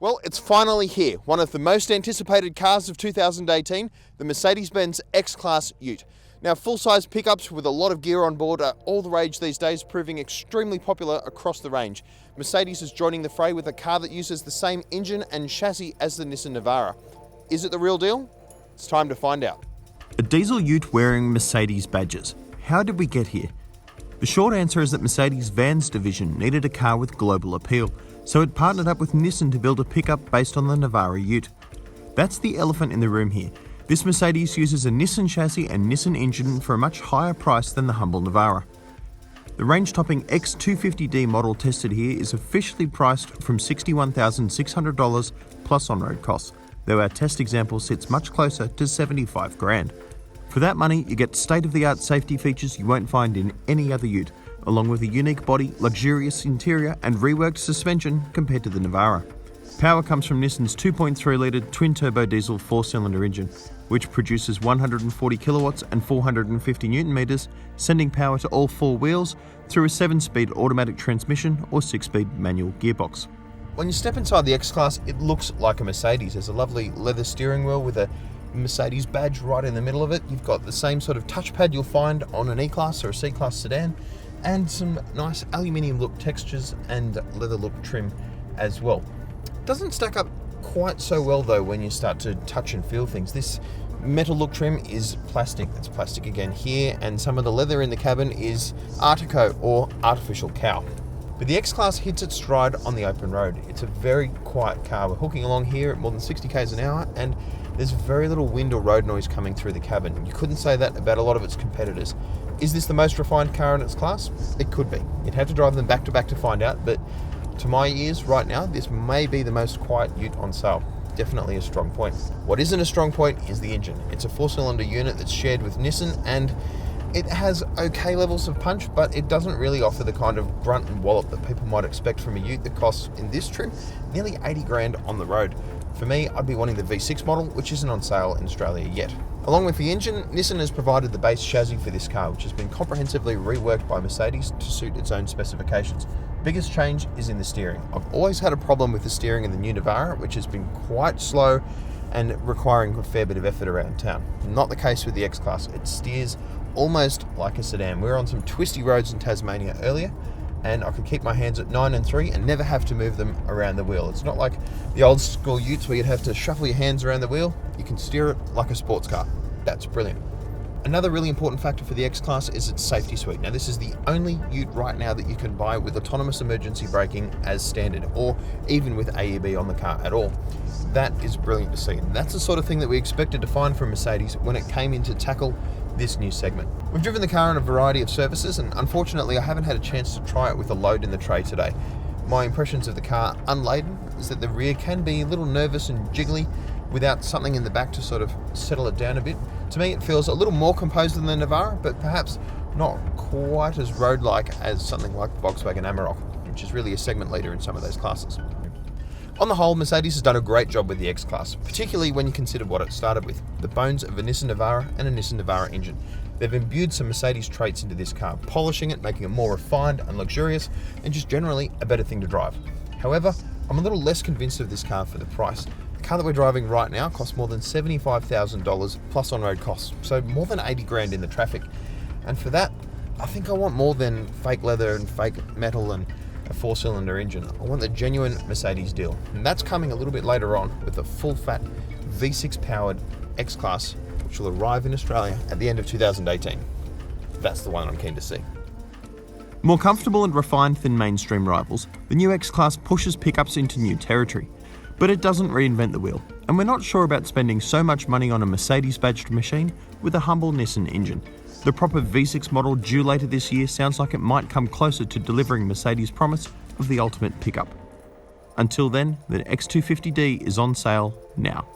Well, it's finally here. One of the most anticipated cars of 2018, the Mercedes-Benz X-Class Ute. Now, full-size pickups with a lot of gear on board are all the rage these days, proving extremely popular across the range. Mercedes is joining the fray with a car that uses the same engine and chassis as the Nissan Navara. Is it the real deal? It's time to find out. A diesel ute wearing Mercedes badges. How did we get here? The short answer is that Mercedes' Vans division needed a car with global appeal, so it partnered up with Nissan to build a pickup based on the Navara ute. That's the elephant in the room here. This Mercedes uses a Nissan chassis and Nissan engine for a much higher price than the humble Navara. The range-topping X250d model tested here is officially priced from $61,600 plus on-road costs, though our test example sits much closer to $75,000. For that money, you get state-of-the-art safety features you won't find in any other ute, along with a unique body, luxurious interior and reworked suspension compared to the Navara. Power comes from Nissan's 2.3-litre twin-turbo diesel 4-cylinder engine, which produces 140 kilowatts and 450 newton meters, sending power to all four wheels through a 7-speed automatic transmission or 6-speed manual gearbox. When you step inside the X-Class, it looks like a Mercedes. There's a lovely leather steering wheel with a Mercedes badge right in the middle of it. You've got the same sort of touchpad you'll find on an E-Class or a C-Class sedan, and some nice aluminium look textures and leather look trim as well. Doesn't stack up quite so well though when you start to touch and feel things. This metal look trim is plastic. It's plastic again here, and some of the leather in the cabin is Artico or artificial cow. But the X-Class hits its stride on the open road. It's a very quiet car. We're hooking along here at more than 60 k's an hour, and there's very little wind or road noise coming through the cabin. You couldn't say that about a lot of its competitors. Is this the most refined car in its class? It could be. You'd have to drive them back to back to find out, but to my ears right now, this may be the most quiet ute on sale. Definitely a strong point. What isn't a strong point is the engine. It's a 4-cylinder unit that's shared with Nissan, and it has okay levels of punch, but it doesn't really offer the kind of grunt and wallop that people might expect from a ute that costs, in this trim, nearly 80 grand on the road. For me, I'd be wanting the V6 model, which isn't on sale in Australia yet. Along with the engine, Nissan has provided the base chassis for this car, which has been comprehensively reworked by Mercedes to suit its own specifications. Biggest change is in the steering. I've always had a problem with the steering in the new Navara, which has been quite slow and requiring a fair bit of effort around town. Not the case with the X-Class. It steers almost like a sedan. We were on some twisty roads in Tasmania earlier, and I could keep my hands at 9 and 3 and never have to move them around the wheel. It's not like the old school utes where you'd have to shuffle your hands around the wheel. You can steer it like a sports car. That's brilliant. Another really important factor for the X-Class is its safety suite. Now, this is the only ute right now that you can buy with autonomous emergency braking as standard, or even with AEB on the car at all. That is brilliant to see, and that's the sort of thing that we expected to find from Mercedes when it came in to tackle this new segment. We've driven the car in a variety of services, and unfortunately I haven't had a chance to try it with a load in the tray today. My impressions of the car unladen is that the rear can be a little nervous and jiggly without something in the back to sort of settle it down a bit. To me, it feels a little more composed than the Navara, but perhaps not quite as road-like as something like the Volkswagen Amarok, which is really a segment leader in some of those classes. On the whole, Mercedes has done a great job with the X-Class, particularly when you consider what it started with, the bones of a Nissan Navara and a Nissan Navara engine. They've imbued some Mercedes traits into this car, polishing it, making it more refined and luxurious, and just generally a better thing to drive. However, I'm a little less convinced of this car for the price. The car that we're driving right now costs more than $75,000 plus on-road costs, so more than 80 grand in the traffic. And for that, I think I want more than fake leather and fake metal and a 4-cylinder engine. I want the genuine Mercedes deal. And that's coming a little bit later on with the full-fat V6 powered X-Class, which will arrive in Australia at the end of 2018. That's the one I'm keen to see. More comfortable and refined than mainstream rivals, the new X-Class pushes pickups into new territory. But it doesn't reinvent the wheel, and we're not sure about spending so much money on a Mercedes-badged machine with a humble Nissan engine. The proper V6 model due later this year sounds like it might come closer to delivering Mercedes' promise of the ultimate pickup. Until then, the X250d is on sale now.